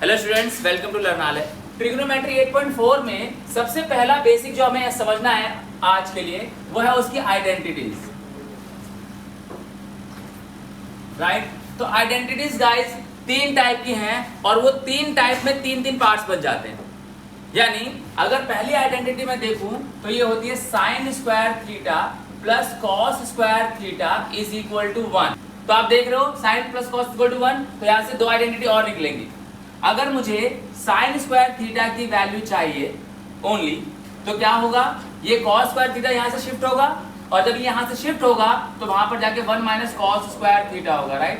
Hello students, welcome to Learnalaya. Trigonometry 8.4 में सबसे पहला बेसिक जो हमें समझना है आज के लिए वो है उसकी आइडेंटिटीज, राइट। तो आइडेंटिटीज गाइस 3 टाइप की हैं और वो 3 टाइप में 3 पार्ट्स बन जाते हैं। यानी अगर पहली आइडेंटिटी में देखूं तो ये होती है sine square theta plus cos square theta is equal to 1। तो आप देख रहे हो sine plus cos equal to 1, तो यहां से 2 आइडेंटिटी और निकलेंगी। अगर मुझे साइन स्क्वायर थीटा की वैल्यू चाहिए ओनली, तो क्या होगा, ये कॉस स्क्वायर थीटा यहां से शिफ्ट होगा और जब ये यहां से शिफ्ट होगा तो वहां पर जाके 1 माइनस कॉस स्क्वायर थीटा होगा, राइट।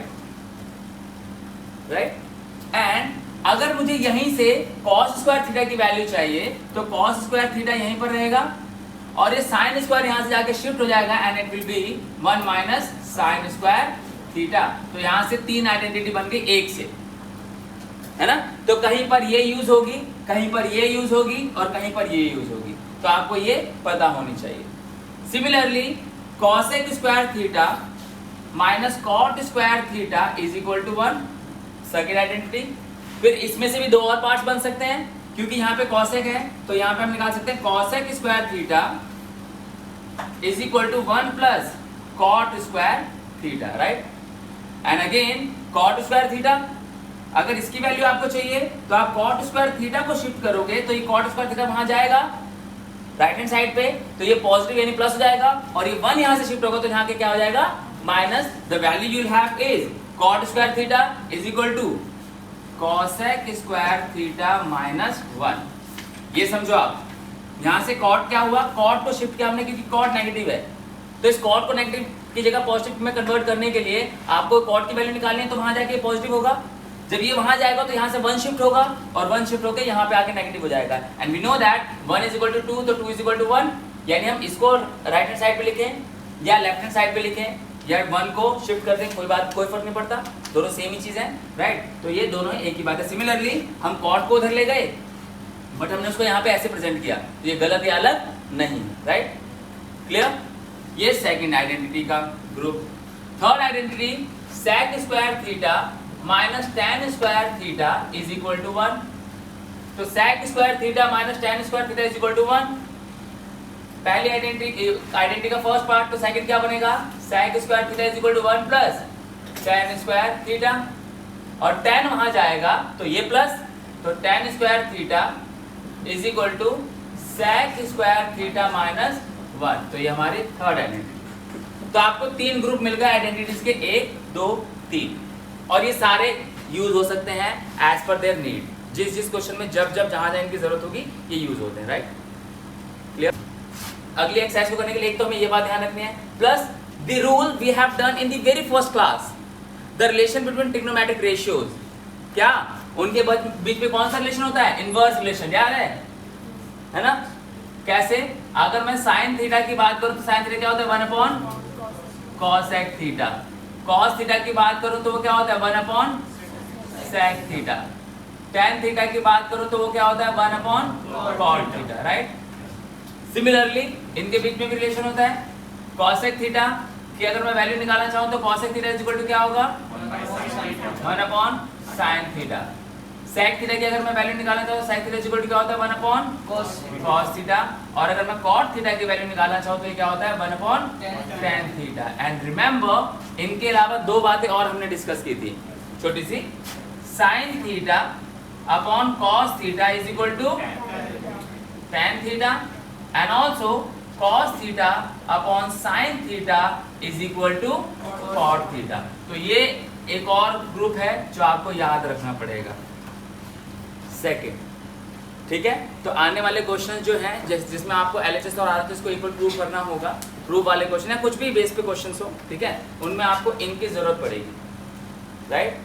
एंड अगर मुझे यहीं से कॉस स्क्वायर थीटा की वैल्यू चाहिए तो कॉस स्क्वायर थीटा यहीं पर रहेगा और ये साइन स्क्वायर यहां से जाके शिफ्ट हो जाएगा and it will be 1 minus sign square theta. तो यहां से 3 आइडेंटिटी बन गई एक से, है ना। तो कहीं पर ये यूज होगी, कहीं पर ये यूज होगी और कहीं पर ये यूज होगी, तो आपको ये पता होनी चाहिए। Similarly cosec square theta minus cot square theta is equal to 1, second identity. फिर इसमें से भी 2 और पार्ट्स बन सकते हैं क्योंकि यहाँ पे कॉसेक है, तो यहाँ पे हम निकाल सकते हैं cosec square theta is equal to 1 plus cot square theta, right. And again cot square theta, अगर इसकी वैल्यू आपको चाहिए तो आप कॉट स्क्वायर थीटा को शिफ्ट करोगे तो ये कॉट स्क्वायर थीटा वहां जाएगा राइट हैंड साइड पे, तो ये पॉजिटिव यानी प्लस हो जाएगा और ये 1 यहां से शिफ्ट होगा तो यहाँ के क्या हो जाएगा minus. The value you will have is cot square theta is equal to cosec square theta minus 1। ये समझो आप, यहां से कॉट क्या हुआ, कॉट को शिफ्ट किया हमने क्योंकि कॉट नेगेटिव है, तो इस कॉट को नेगेटिव की जगह पॉजिटिव में कन्वर्ट करने के लिए आपको कॉट की वैल्यू निकालनी है, तो वहां जाके पॉजिटिव होगा। जब ये वहां जाएगा तो यहाँ से 1 शिफ्ट होगा और 1 शिफ्ट होकर यहाँ पे आके नेगेटिव हो जाएगा। And we know that 1 is equal to 2, तो 2 इज इक्वल टू 1, यानी हम इसको राइट हैंड साइड पे लिखें या लेफ्ट हैंड साइड पे लिखें या 1 को शिफ्ट कर दें, कोई फर्क नहीं पड़ता, दोनों सेम ही चीज है, राइट। तो ये दोनों एक ही बात है। सिमिलरली हम कॉट को उधर ले गए बट हमने उसको यहाँ पे ऐसे प्रेजेंट किया, तो ये गलत या अलग नहीं, राइट। क्लियर। ये सेकेंड आइडेंटिटी का group. Third identity sec square theta minus tan square theta is equal to 1। तो sec square theta minus tan square theta is equal to 1। पहली आइडेंटिटी का फर्स्ट पार्ट, तो सेकंड क्या बनेगा, sec square theta is equal to 1 plus tan square theta, और 10 वहां जाएगा तो ये प्लस, तो tan square theta is equal to sec square theta minus 1। तो ये हमारी थर्ड आइडेंटिटी। तो आपको 3 ग्रुप मिल गए आइडेंटिटीज के, 1 2 3, और ये सारे यूज हो सकते हैं एज पर देयर नीड। जिस क्वेश्चन में जब जहां इनकी जरूरत होगी ये यूज होते हैं, राइट। क्लियर। अगली एक्सरसाइज को करने के लिए एक तो हमें ये बात ध्यान रखनी है, plus the rule we have done in the very first class, the relation between trigonometric ratios. क्या उनके बीच में कौन सा रिलेशन होता है, इनवर्स रिलेशन, याद है ना। कैसे, अगर मैं साइन थीटा की बात करूं तो साइन थीटा क्या होता है 1 upon cosec theta, cos theta की बात करूं तो वो क्या होता है 1 upon sec theta, tan theta की बात करूं तो वो क्या होता है 1 upon cot theta, right. Similarly इनके बीच में भी रिलेशन होता है। कॉसेक थीटा की अगर मैं वैल्यू निकालना चाहूं तो cosec theta is equal to क्या होगा 1 upon sine theta. Sec theta की अगर मैं वैल्यू निकालना चाहूं तो sec theta is equal to क्या होता है 1 अपॉन कॉस थीटा, और अगर मैं कॉट थीटा की वैल्यू निकालना चाहूं तो ये क्या होता है 1 upon ten theta. And remember इनके अलावा 2 बातें और हमने डिस्कस की थी छोटी सी, sine theta upon cos theta is equal to tan theta and also cos theta upon sine theta is equal to cot theta. तो ये एक और ग्रुप है जो आपको याद रखना पड़ेगा, सेकेंड, ठीक है। तो आने वाले क्वेश्चन जो हैं जिसमें आपको एलएचएस और आरएचएस को इक्वल प्रूव करना होगा, प्रूव वाले क्वेश्चन है, कुछ भी बेस पे क्वेश्चन हो, ठीक है, उनमें आपको इनकी जरूरत पड़ेगी, राइट।